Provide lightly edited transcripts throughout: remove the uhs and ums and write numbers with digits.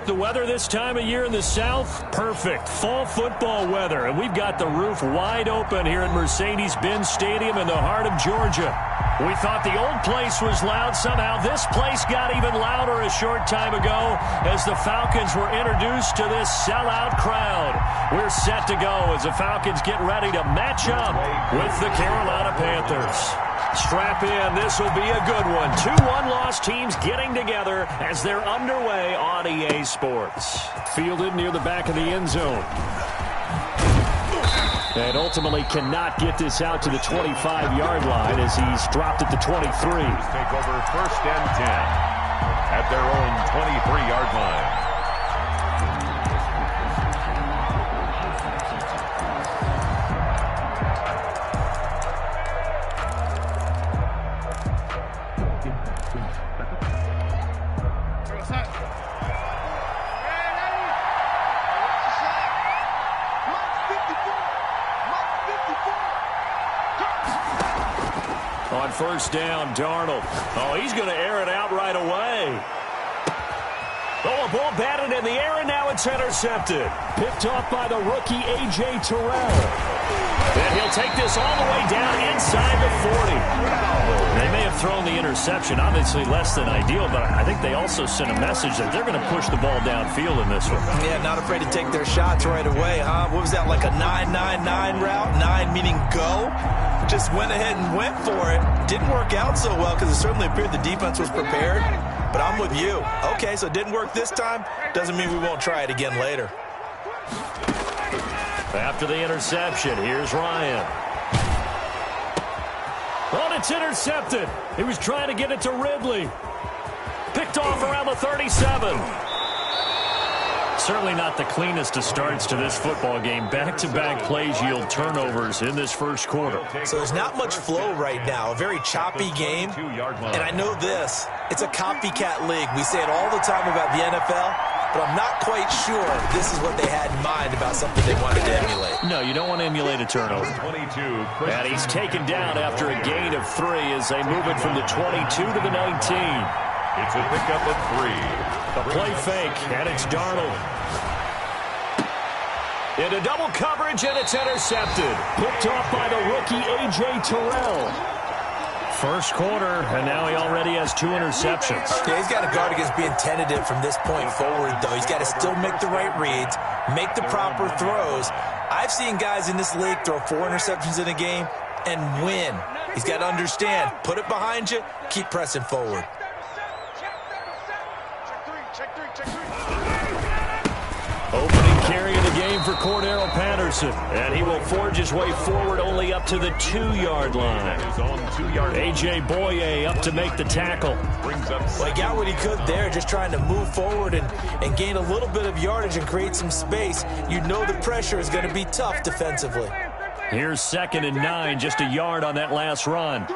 The weather this time of year in the South, perfect. Fall football weather. And we've got the roof wide open here at Mercedes-Benz Stadium in the heart of Georgia. We thought the old place was loud. Somehow this place got even louder a short time ago as the Falcons were introduced to this sellout crowd. We're set to go as the Falcons get ready to match up with the Carolina Panthers. Strap in. This will be a good one. 2 one-loss teams getting together as they're underway on EA Sports. Fielded near the back of the end zone. And ultimately cannot get this out to the 25-yard line as he's dropped at the 23. Take over 1st and 10 at their own 23-yard line. On 1st down, Darnold. Oh, he's going to air it out right away. Oh, a ball batted in the air, and now it's intercepted. Picked off by the rookie A.J. Terrell. And he'll take this all the way down inside the 40. They may have thrown the interception, obviously less than ideal, but I think they also sent a message that they're going to push the ball downfield in this one. Yeah, not afraid to take their shots right away, huh? What was that, like a 9-9-9 route? 9 meaning go? Just went ahead and went for it. Didn't work out so well because it certainly appeared the defense was prepared. But I'm with you. Okay, so it didn't work this time. Doesn't mean we won't try it again later. After the interception, here's Ryan. Oh, it's intercepted. He was trying to get it to Ridley. Picked off around the 37. Certainly not the cleanest of starts to this football game. Back-to-back plays yield turnovers in this first quarter. So there's not much flow right now. A very choppy game. And I know this. It's a copycat league. We say it all the time about the NFL, but I'm not quite sure this is what they had in mind about something they wanted to emulate. No, you don't want to emulate a turnover. 22. And he's taken down after a gain of 3 as they move it from the 22 to the 19. It's a pickup of 3. A play fake, and it's Darnold. Into double coverage, and it's intercepted. Picked off by the rookie A.J. Terrell. First quarter, and now he already has 2 interceptions. Yeah, he's got to guard against being tentative from this point forward, though. He's got to still make the right reads, make the proper throws. I've seen guys in this league throw 4 interceptions in a game and win. He's got to understand, put it behind you, keep pressing forward. Opening carry of the game for Cordero Patterson. And he will forge his way forward only up to the 2-yard line. A.J. Boye up to make the tackle. Well, he got what he could there, just trying to move forward and gain a little bit of yardage and create some space. You know the pressure is going to be tough defensively. Here's 2nd and 9, just a yard on that last run.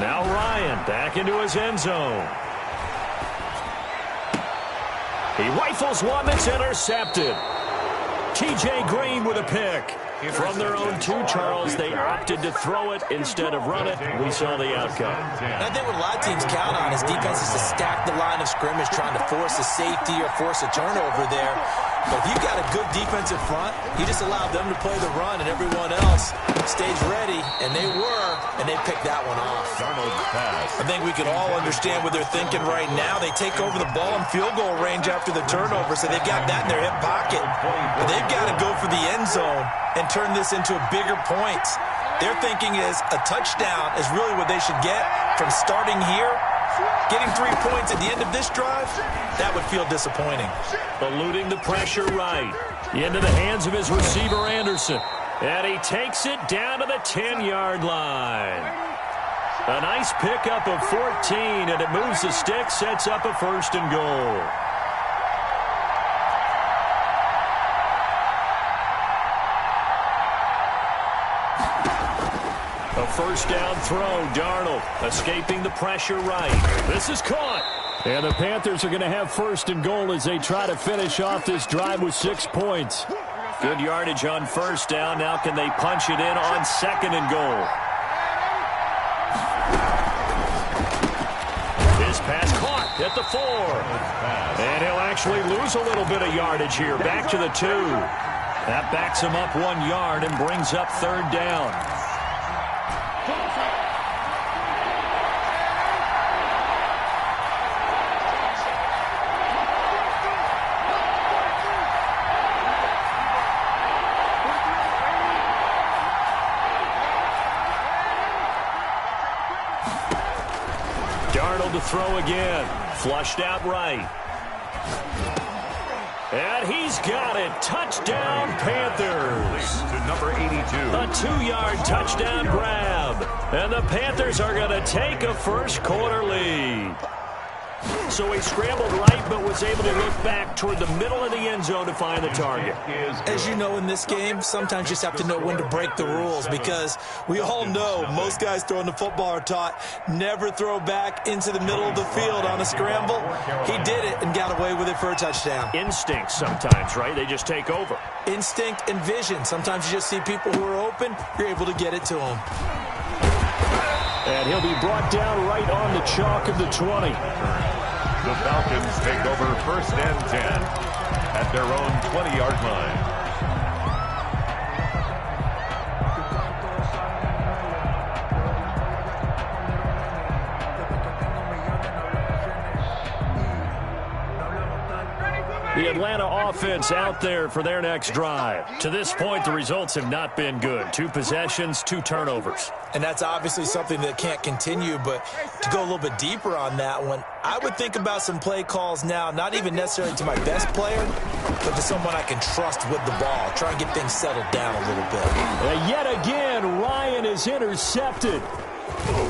Now Ryan back into his end zone. He rifles one that's intercepted. T.J. Green with a pick. From their own 2, Charles, they opted to throw it instead of run it. We saw the outcome. I think what a lot of teams count on is defenses to stack the line of scrimmage, trying to force a safety or force a turnover there. But if you've got a good defensive front, you just allow them to play the run, and everyone else stays ready, and they were, and they picked that one off. I think we can all understand what they're thinking right now. They take over the ball in field goal range after the turnover, so they've got that in their hip pocket. But they've got to go for the end zone and turn this into bigger points. Their thinking is a touchdown is really what they should get from starting here. Getting 3 points at the end of this drive, that would feel disappointing. Eluding the pressure right. Into the hands of his receiver, Anderson. And he takes it down to the 10-yard line. A nice pickup of 14, and it moves the stick, sets up a 1st and goal. A 1st down throw, Darnold escaping the pressure right. This is caught. And the Panthers are going to have first and goal as they try to finish off this drive with 6 points. Good yardage on first down. Now can they punch it in on second and goal? His pass caught at the 4. And he'll actually lose a little bit of yardage here. Back to the 2. That backs him up 1 yard and brings up third down. Darnold to throw again. Flushed out right. And he's got it. Touchdown, Panthers. To number 82. A 2-yard touchdown grab. And the Panthers are going to take a first-quarter lead. So he scrambled right, but was able to look back toward the middle of the end zone to find the target. As you know, in this game, sometimes you just have to know when to break the rules, because we all know most guys throwing the football are taught never throw back into the middle of the field on a scramble. He did it and got away with it for a touchdown. Instinct sometimes, right? They just take over. Instinct and vision. Sometimes you just see people who are open, you're able to get it to them. And he'll be brought down right on the chalk of the 20. The Falcons take over first and 10 at their own 20-yard line. The Atlanta offense out there for their next drive. To this point, the results have not been good. 2 possessions, 2 turnovers. And that's obviously something that can't continue, but to go a little bit deeper on that one, I would think about some play calls now, not even necessarily to my best player, but to someone I can trust with the ball. Try and get things settled down a little bit. And yet again, Ryan is intercepted.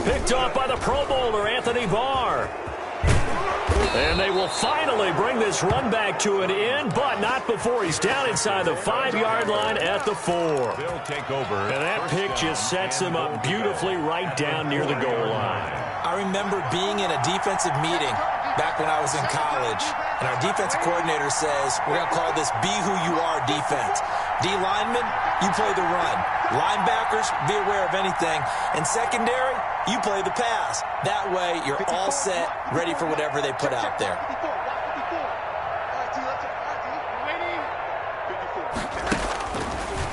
Picked off by the Pro Bowler, Anthony Barr. And they will finally bring this run back to an end, but not before he's down inside the 5-yard line at the 4. They'll take over. And that pick just sets him up beautifully right down near the goal line. I remember being in a defensive meeting back when I was in college, and our defensive coordinator says, we're going to call this Be Who You Are defense. D linemen, you play the run. Linebackers, be aware of anything. And secondary, you play the pass. That way, you're all set, ready for whatever they put out there.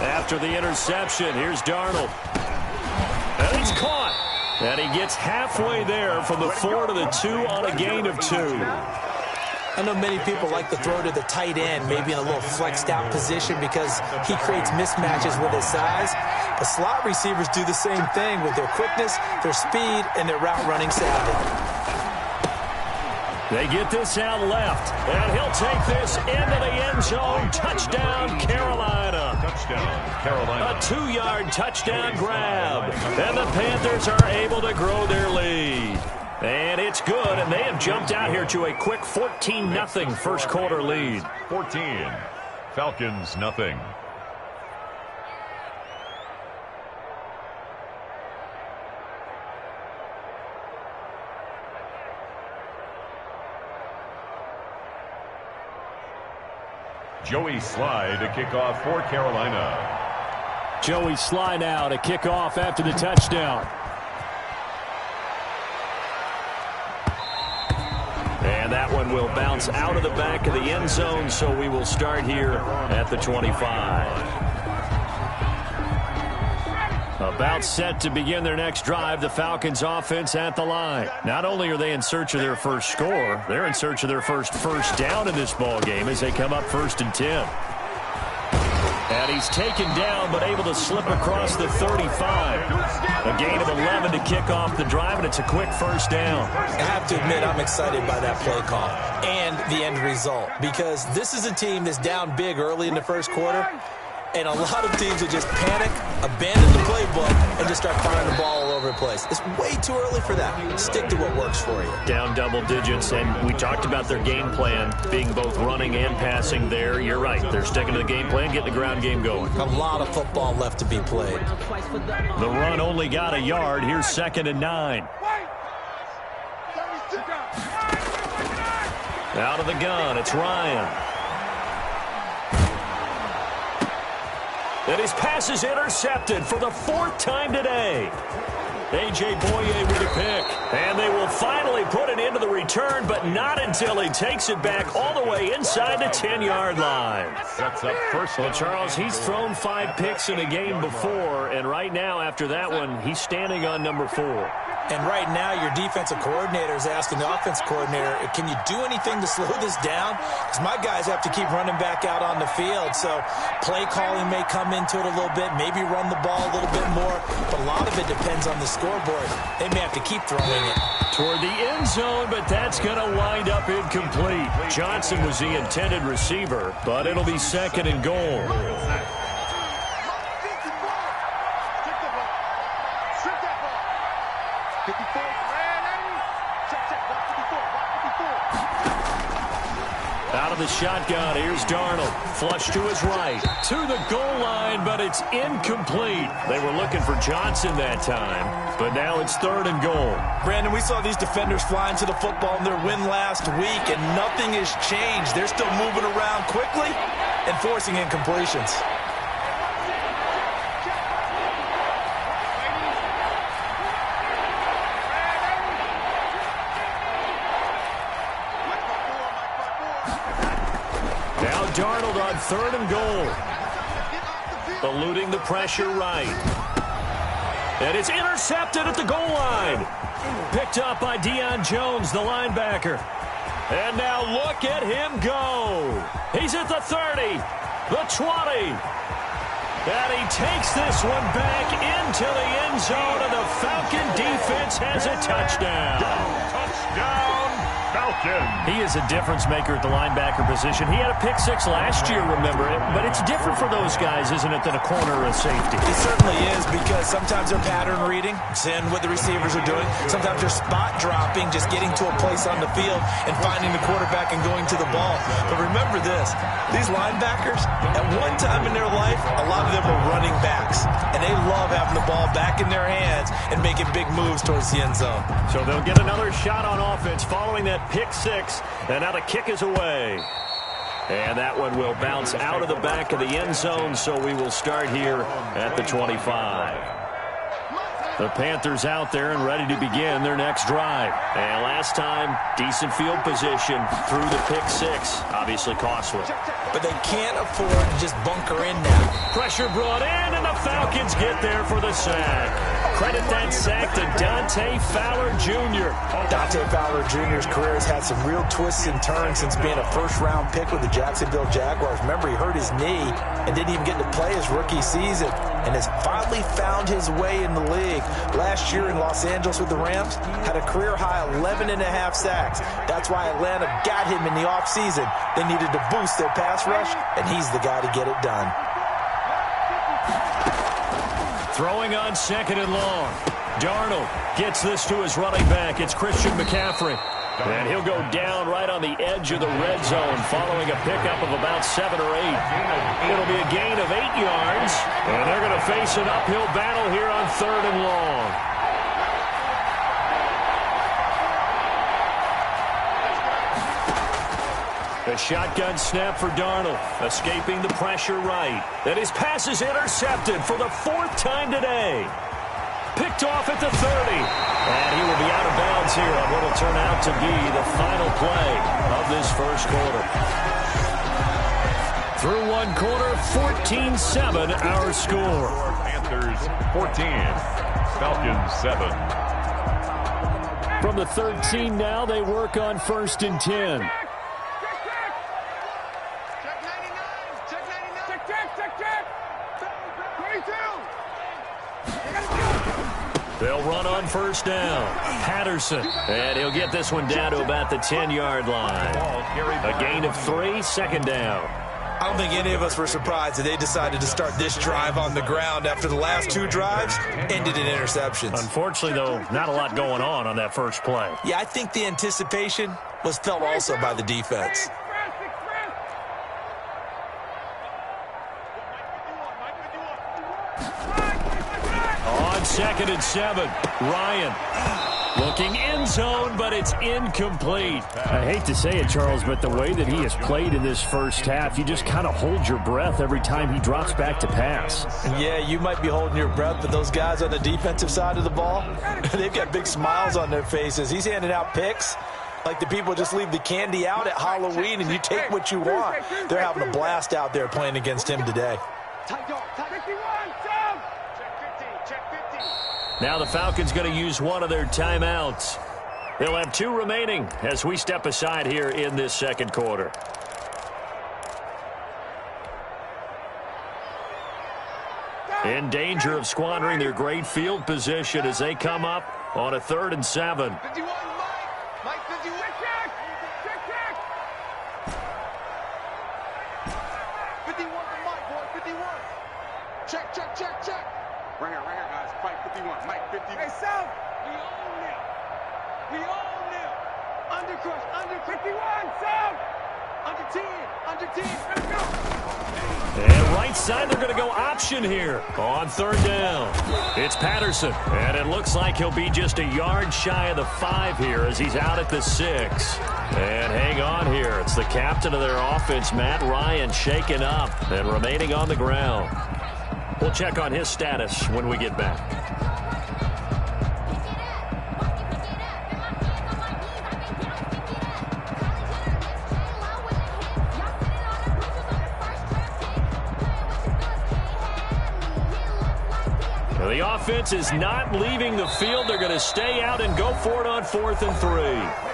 After the interception, here's Darnold. And he's caught. And he gets halfway there from the 4 to the 2 on a gain of 2. I know many people like to throw to the tight end, maybe in a little flexed out position because he creates mismatches with his size. But slot receivers do the same thing with their quickness, their speed, and their route running savvy. They get this out left, and he'll take this into the end zone. Touchdown, Carolina. Touchdown, Carolina. A 2-yard touchdown grab. And the Panthers are able to grow their lead. And it's good, and they have jumped out here to a quick 14-0 first-quarter lead. 14, Falcons nothing. Joey Sly to kick off for Carolina. Joey Sly now to kick off after the touchdown. And that one will bounce out of the back of the end zone, so we will start here at the 25. About set to begin their next drive, the Falcons offense at the line. Not only are they in search of their first score, they're in search of their first down in this ball game as they come up 1st and 10. And he's taken down, but able to slip across the 35. A gain of 11 to kick off the drive, and it's a quick first down. I have to admit, I'm excited by that play call and the end result, because this is a team that's down big early in the first quarter, and a lot of teams will just panic, abandon the playbook, and just start firing the ball all over the place. It's way too early for that. Stick to what works for you. Down double digits, and we talked about their game plan being both running and passing there. You're right. They're sticking to the game plan, getting the ground game going. A lot of football left to be played. The run only got a yard. Here's 2nd and 9. Out of the gun, it's Ryan. And his pass is intercepted for the 4th time today. A.J. Boye with a pick. And they will finally put it into the return, but not until he takes it back all the way inside the 10-yard line. Sets up first. Well, Charles, he's thrown 5 picks in a game before, and right now, after that one, he's standing on number 4. And right now, your defensive coordinator is asking the offense coordinator, can you do anything to slow this down? Because my guys have to keep running back out on the field. So play calling may come into it a little bit, maybe run the ball a little bit more. But a lot of it depends on the scoreboard. They may have to keep throwing it. Toward the end zone, but that's going to wind up incomplete. Johnson was the intended receiver, but it'll be 2nd and goal. Out of the shotgun, here's Darnold. Flush to his right. To the goal line, but it's incomplete. They were looking for Johnson that time, but now it's 3rd and goal. Brandon, we saw these defenders flying to the football in their win last week, and nothing has changed. They're still moving around quickly and forcing incompletions. Darnold on 3rd and goal. Eluding the pressure right. And it's intercepted at the goal line. Picked up by Deion Jones, the linebacker. And now look at him go. He's at the 30, the 20. And he takes this one back into the end zone, and the Falcon defense has a touchdown. Touchdown, Falcon. He is a difference maker at the linebacker position. He had a pick 6 last year, remember it, but it's different for those guys, isn't it, than a corner or a safety? It certainly is, because sometimes they're pattern reading, seeing what the receivers are doing. Sometimes they're spot dropping, just getting to a place on the field and finding the quarterback and going to the ball. But remember this, these linebackers, at one time in their life, a lot of them were running backs, and they love having the ball back in their hands and making big moves towards the end zone. So they'll get another shot on offense following that pick 6, and now the kick is away. And that one will bounce out of the back of the end zone, so we will start here at the 25. The Panthers out there and ready to begin their next drive. And last time, decent field position through the pick 6. Obviously costly. But they can't afford to just bunker in now. Pressure brought in, and the Falcons get there for the sack. Credit that sack to Dante Fowler Jr. Dante Fowler Jr.'s career has had some real twists and turns since being a first-round pick with the Jacksonville Jaguars. Remember, he hurt his knee and didn't even get to play his rookie season, and has finally found his way in the league. Last year in Los Angeles with the Rams, had a career-high 11.5 sacks. That's why Atlanta got him in the offseason. They needed to boost their pass rush, and he's the guy to get it done. Throwing on 2nd and long. Darnold gets this to his running back. It's Christian McCaffrey. And he'll go down right on the edge of the red zone following a pickup of about 7 or 8. It'll be a gain of 8 yards. And they're going to face an uphill battle here on 3rd and long. A shotgun snap for Darnold, escaping the pressure right. And his pass is intercepted for the 4th time today. Picked off at the 30. And he will be out of bounds here on what will turn out to be the final play of this first quarter. Through one quarter, 14-7 our score. Panthers 14, Falcons 7. From the 13 now, they work on 1st and 10. They'll run on 1st down. Patterson. And he'll get this one down to about the 10-yard line. A gain of 3, 2nd down. I don't think any of us were surprised that they decided to start this drive on the ground after the last 2 drives ended in interceptions. Unfortunately, though, not a lot going on that first play. Yeah, I think the anticipation was felt also by the defense. On 2nd and 7, Ryan. Looking end zone, but it's incomplete. I hate to say it, Charles, but the way that he has played in this first half, you just kind of hold your breath every time he drops back to pass. Yeah, you might be holding your breath, but those guys on the defensive side of the ball, they've got big smiles on their faces. He's handing out picks like the people just leave the candy out at Halloween and you take what you want. They're having a blast out there playing against him today. Now the Falcons going to use one of their timeouts. They'll have 2 remaining as we step aside here in this second quarter. In danger of squandering their great field position as they come up on a 3rd and 7. 51, Mike 51. Check. 51 for Mike, boy, 51. Check. Right here, guys. Fight 51. Mike 50. Hey, South. We own them. Under 51, South. Under 10. Let's go. And right side, they're going to go option here on 3rd down. It's Patterson, and it looks like he'll be just a yard shy of the 5 here as he's out at the 6. And hang on here. It's the captain of their offense, Matt Ryan, shaken up and remaining on the ground. We'll check on his status when we get back. The offense is not leaving the field. They're going to stay out and go for it on 4th and 3.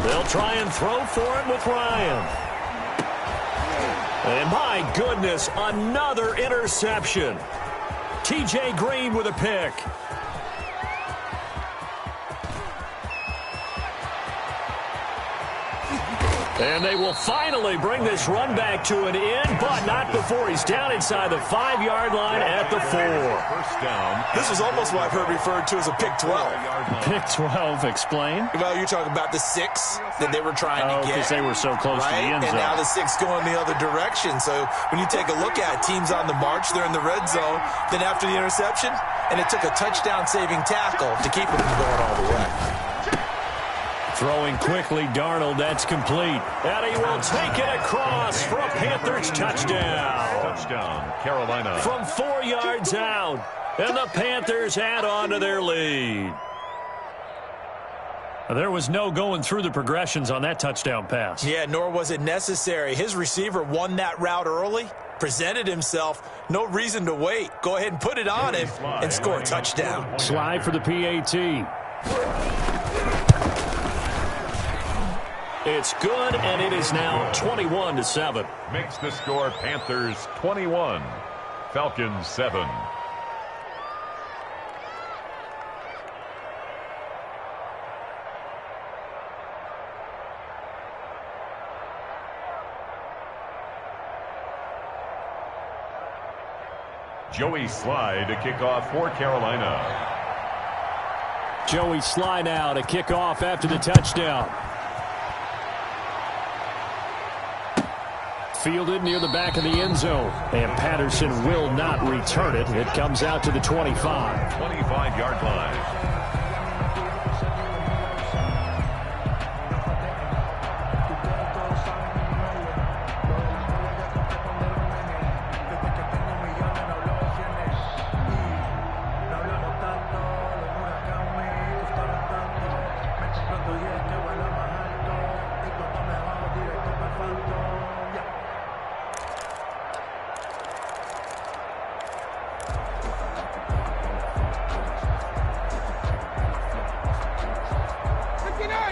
They'll try and throw for it with Ryan. And my goodness, another interception. T.J. Green with a pick. And they will finally bring this run back to an end, but not before he's down inside the 5-yard line at the 4. First down. This was almost what I've heard referred to as a pick 12. Pick 12, explain? Well, you're talking about the 6 that they were trying to get. Because they were so close to the end zone. And now the 6 going the other direction. So when you take a look at it, teams on the march, they're in the red zone. Then after the interception, and it took a touchdown-saving tackle to keep them from going all the way. Throwing quickly, Darnold, that's complete. And he will take it across for a Panthers touchdown. Touchdown, Carolina. From 4 yards out, and the Panthers add on to their lead. There was no going through the progressions on that touchdown pass. Yeah, nor was it necessary. His receiver won that route early, presented himself, no reason to wait. Go ahead and put it on him and score a touchdown. Slide for the PAT. It's good, and it is now 21-7. Makes the score Panthers 21, Falcons 7. Joey Slye to kick off for Carolina. Joey Slye now to kick off after the touchdown. Fielded near the back of the end zone. And Patterson will not return it. It comes out to the 25. 25-yard line.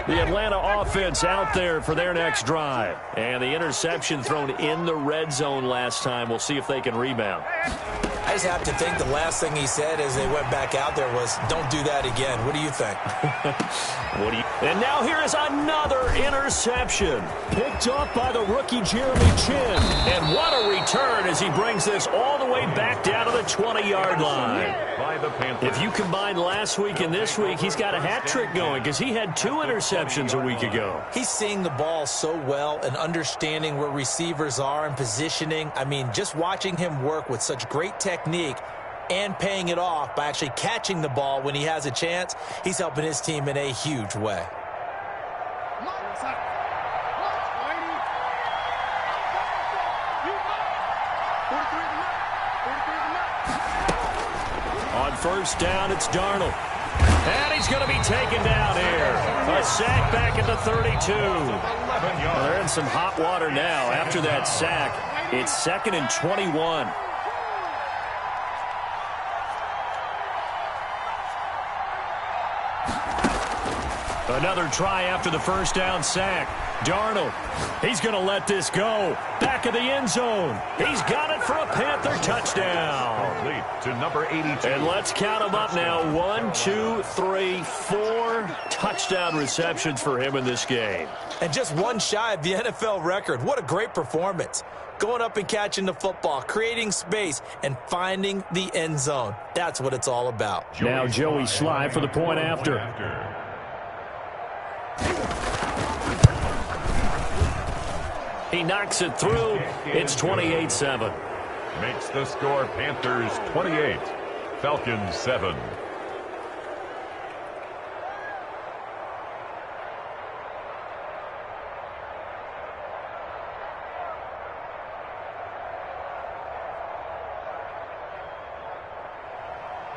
The Atlanta offense out there for their next drive. And the interception thrown in the red zone last time. We'll see if they can rebound. I just have to think the last thing he said as they went back out there was, don't do that again. What do you think? And now here is another interception. Picked up by the rookie Jeremy Chin. And what a return as he brings this all the way back down to the 20-yard line. If you combine last week and this week, he's got a hat trick going because he had 2 interceptions a week ago. He's seeing the ball so well and understanding where receivers are and positioning. I mean, just watching him work with such great technique and paying it off by actually catching the ball when he has a chance, he's helping his team in a huge way. On first down, it's Darnold. And he's going to be taken down here. A sack back at the 32. Well, they're in some hot water now. After that sack, it's 2nd and 21. Another try after the first down sack. Darnold, he's going to let this go. Back of the end zone. He's got it for a Panther touchdown. Complete to number 82. And let's count them up now. 1, 2, 3, 4 touchdown receptions for him in this game. And just one shy of the NFL record. What a great performance. Going up and catching the football, creating space, and finding the end zone. That's what it's all about. Now Joey Sly for the point after. He knocks it through. It's 28-7. Makes the score Panthers 28, Falcons 7.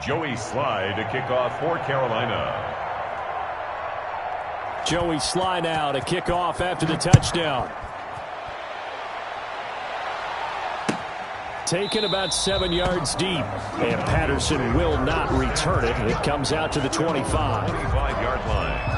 Joey Sly to kick off for Carolina. Joey Sly now to kick off after the touchdown. Taken about 7 yards deep. And Patterson will not return it. It comes out to the 25. 25-yard line.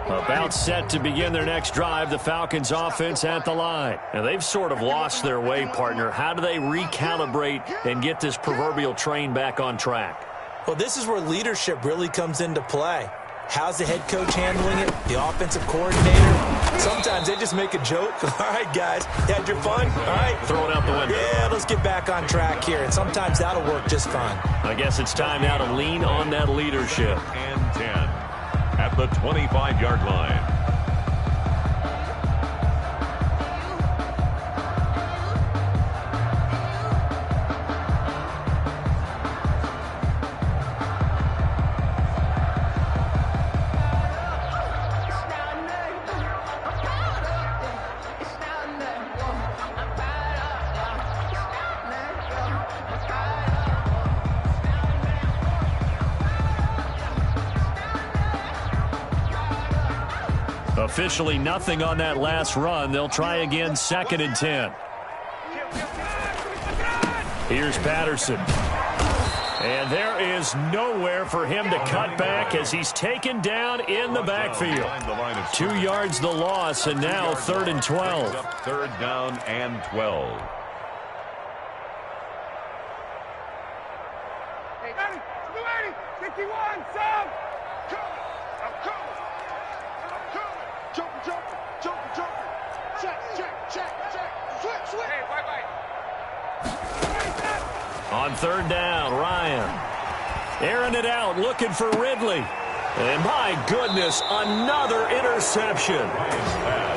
About set to begin their next drive, the Falcons offense at the line. And they've sort of lost their way, partner. How do they recalibrate and get this proverbial train back on track? Well, this is where leadership really comes into play. How's the head coach handling it? The offensive coordinator? Sometimes they just make a joke. All right, guys, you had your fun? All right. Throw it out the window. Yeah, let's get back on track here. And sometimes that'll work just fine. I guess it's time now to lean on that leadership. And 10 at the 25-yard line. Officially nothing on that last run. They'll try again, 2nd and 10. Here's Patterson. And there is nowhere for him to cut back as he's taken down in the backfield. 2 yards the loss, and now 3rd and 12. 3rd down and 12. Hey, 51, sub! Jumping. Check. Switch. Hey, bye. On 3rd down, Ryan. Airing it out, looking for Ridley. And my goodness, another interception.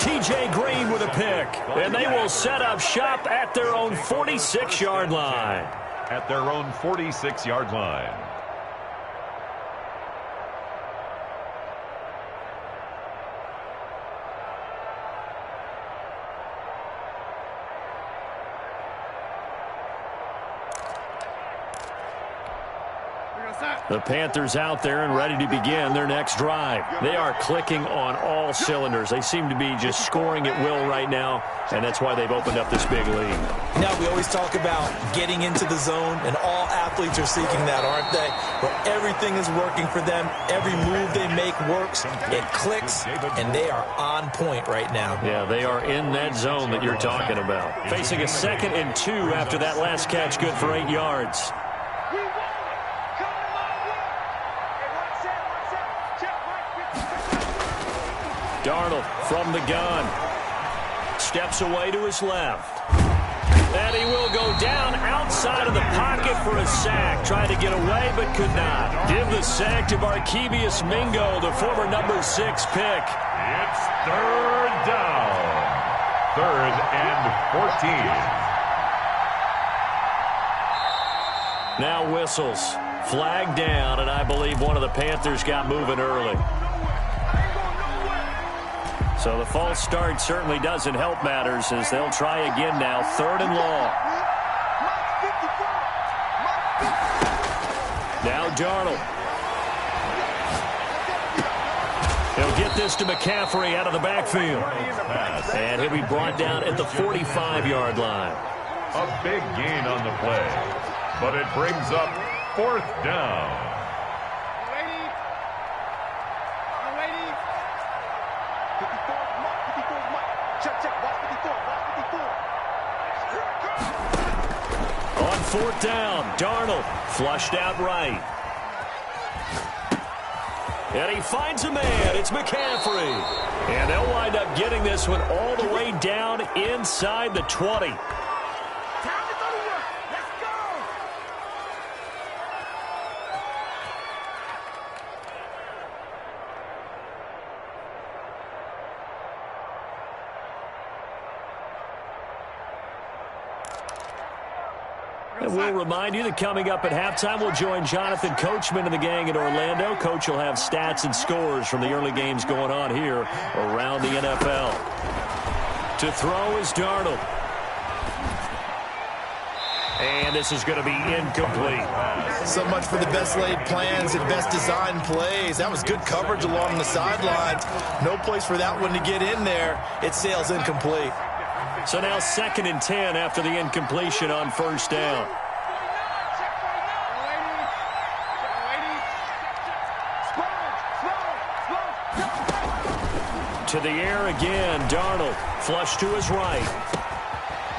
T.J. Green with a pick. And they will set up shop at their own 46-yard line. At their own 46-yard line. The Panthers out there and ready to begin their next drive. They are clicking on all cylinders. They seem to be just scoring at will right now, and that's why they've opened up this big lead. Now, we always talk about getting into the zone, and all athletes are seeking that, aren't they? Where everything is working for them. Every move they make works. It clicks, and they are on point right now. Yeah, they are in that zone that you're talking about. Facing a 2nd and 2 after that last catch, good for 8 yards. Darnold from the gun. Steps away to his left. And he will go down outside of the pocket for a sack. Tried to get away, but could not. Give the sack to Barkevius Mingo, the former number 6 pick. It's 3rd down. 3rd and 14. Now whistles. Flag down, and I believe one of the Panthers got moving early. So the false start certainly doesn't help matters as they'll try again now. 3rd and long. Now Darnold. He'll get this to McCaffrey out of the backfield. And he'll be brought down at the 45-yard line. A big gain on the play, but it brings up 4th down. On 4th down, Darnold flushed out right. And he finds a man. It's McCaffrey. And they'll wind up getting this one all the way down inside the 20. And we'll remind you that coming up at halftime, we'll join Jonathan Coachman and the gang in Orlando. Coach will have stats and scores from the early games going on here around the NFL. To throw is Darnold. And this is going to be incomplete. So much for the best laid plans and best designed plays. That was good coverage along the sidelines. No place for that one to get in there. It sails incomplete. So now 2nd and 10 after the incompletion on 1st down. To the air again, Darnold. Flush to his right.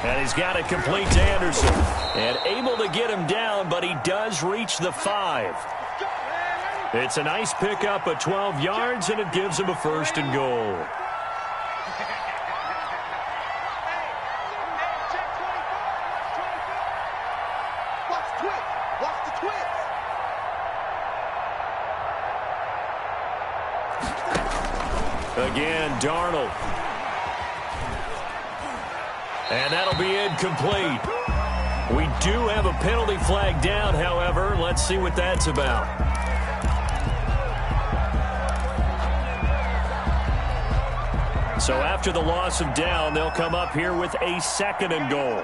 And he's got it complete to Anderson. And able to get him down, but he does reach the 5. It's a nice pickup at 12 yards, and it gives him a 1st and goal. Again, Darnold. And that'll be incomplete. We do have a penalty flag down, however. Let's see what that's about. So after the loss of down, they'll come up here with a 2nd and goal.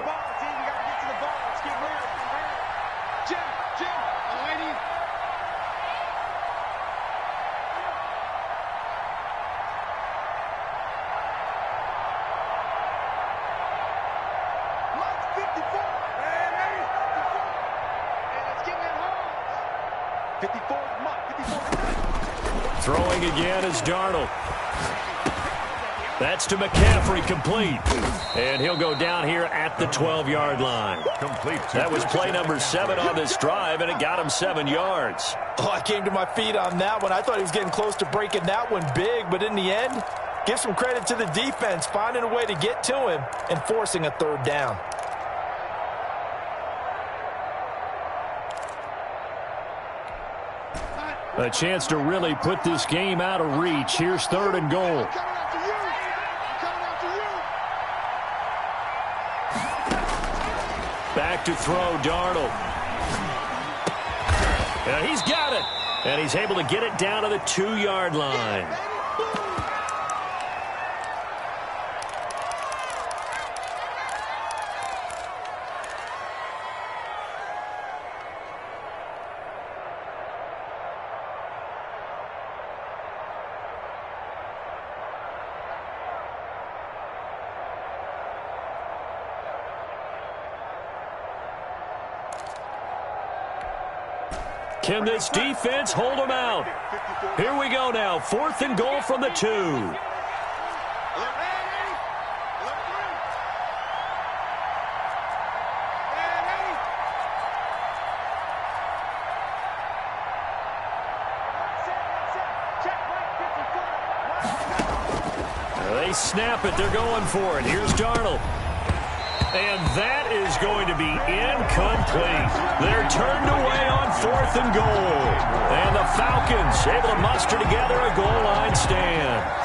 Throwing again is Darnold. That's to McCaffrey, complete. And he'll go down here at the 12-yard line. Complete. That was play number 7 on this drive, and it got him 7 yards. Oh, I came to my feet on that one. I thought he was getting close to breaking that one big, but in the end, give some credit to the defense, finding a way to get to him and forcing a 3rd down. A chance to really put this game out of reach. Here's 3rd and goal. Back to throw, Darnold. And he's got it. And he's able to get it down to the 2-yard line. Can this defense hold them out? Here we go now. 4th and goal from the 2. They snap it. They're going for it. Here's Darnold. And that is going to be incomplete. They're turned away on 4th and goal. And the Falcons able to muster together a goal line stand.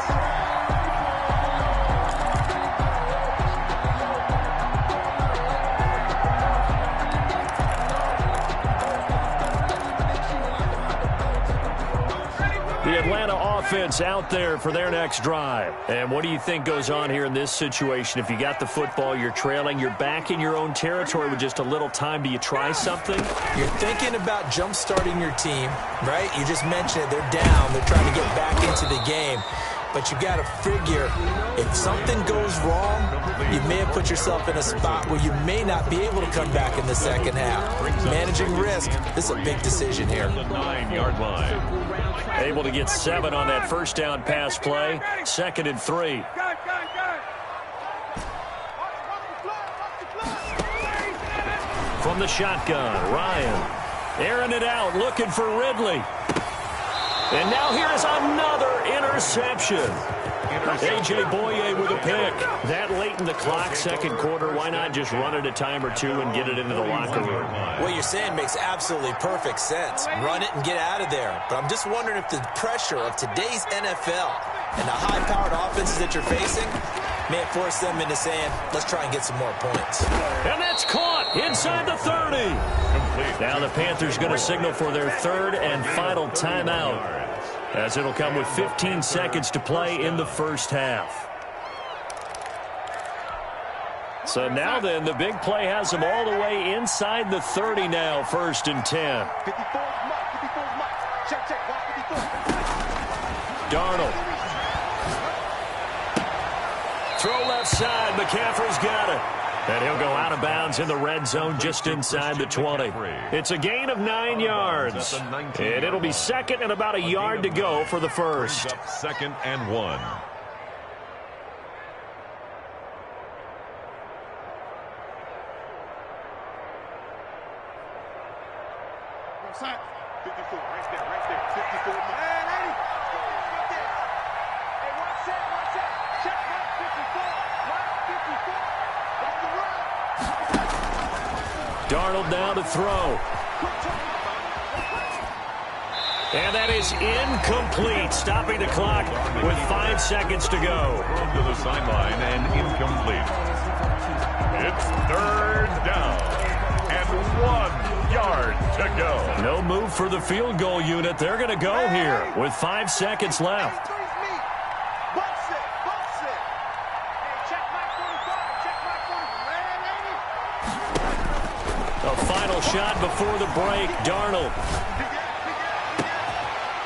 The Atlanta offense out there for their next drive. And what do you think goes on here in this situation? If you got the football, you're trailing, you're back in your own territory with just a little time. Do you try something? You're thinking about jump-starting your team, right? You just mentioned it. They're down. They're trying to get back into the game. But you got to figure, if something goes wrong, you may have put yourself in a spot where you may not be able to come back in the second half. Managing risk, this is a big decision here. The 9-yard line. Able to get 7 on that first down pass play. 2nd and 3. From the shotgun, Ryan airing it out, looking for Ridley. And now here's another interception. A.J. Boye with a pick. That late in the clock, second quarter, why not just run it a time or two and get it into the locker room? What you're saying makes absolutely perfect sense. Run it and get out of there. But I'm just wondering if the pressure of today's NFL and the high-powered offenses that you're facing may have forced them into saying, let's try and get some more points. And that's caught inside the 30. Now the Panthers going to signal for their 3rd and final timeout, as it'll come with 15 seconds to play in the first half. So now then, the big play has them all the way inside the 30 now, 1st and 10. Darnold. Throw left side. McCaffrey's got it. And he'll go out of bounds in the red zone just inside the 20. It's a gain of 9 yards. And it'll be 2nd and about a yard to go for the first. 2nd and 1. Darnold now to throw. And that is incomplete, stopping the clock with 5 seconds to go. To the sideline and incomplete. It's 3rd down and 1 yard to go. No move for the field goal unit. They're going to go here with 5 seconds left. A final shot before the break. Darnold.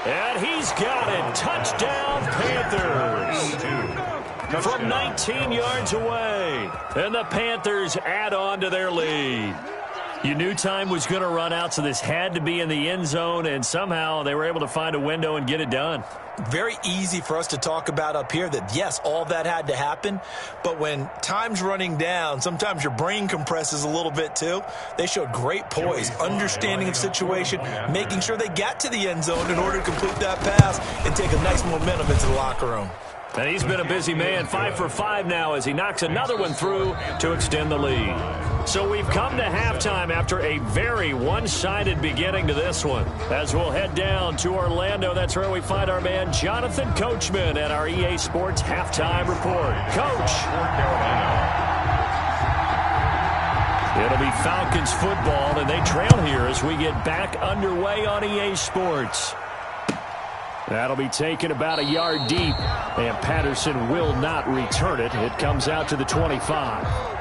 And he's got it. Touchdown, Panthers. From 19 yards away. And the Panthers add on to their lead. You knew time was going to run out, so this had to be in the end zone, and somehow they were able to find a window and get it done. Very easy for us to talk about up here that, yes, all that had to happen, but when time's running down, sometimes your brain compresses a little bit too. They showed great poise, understanding of situation, making sure they got to the end zone in order to complete that pass and take a nice momentum into the locker room. And he's been a busy man, 5 for 5 now as he knocks another one through to extend the lead. So we've come to halftime after a very one-sided beginning to this one. As we'll head down to Orlando, that's where we find our man Jonathan Coachman at our EA Sports Halftime Report. Coach. It'll be Falcons football, and they trail here as we get back underway on EA Sports. That'll be taken about a yard deep, and Patterson will not return it. It comes out to the 25.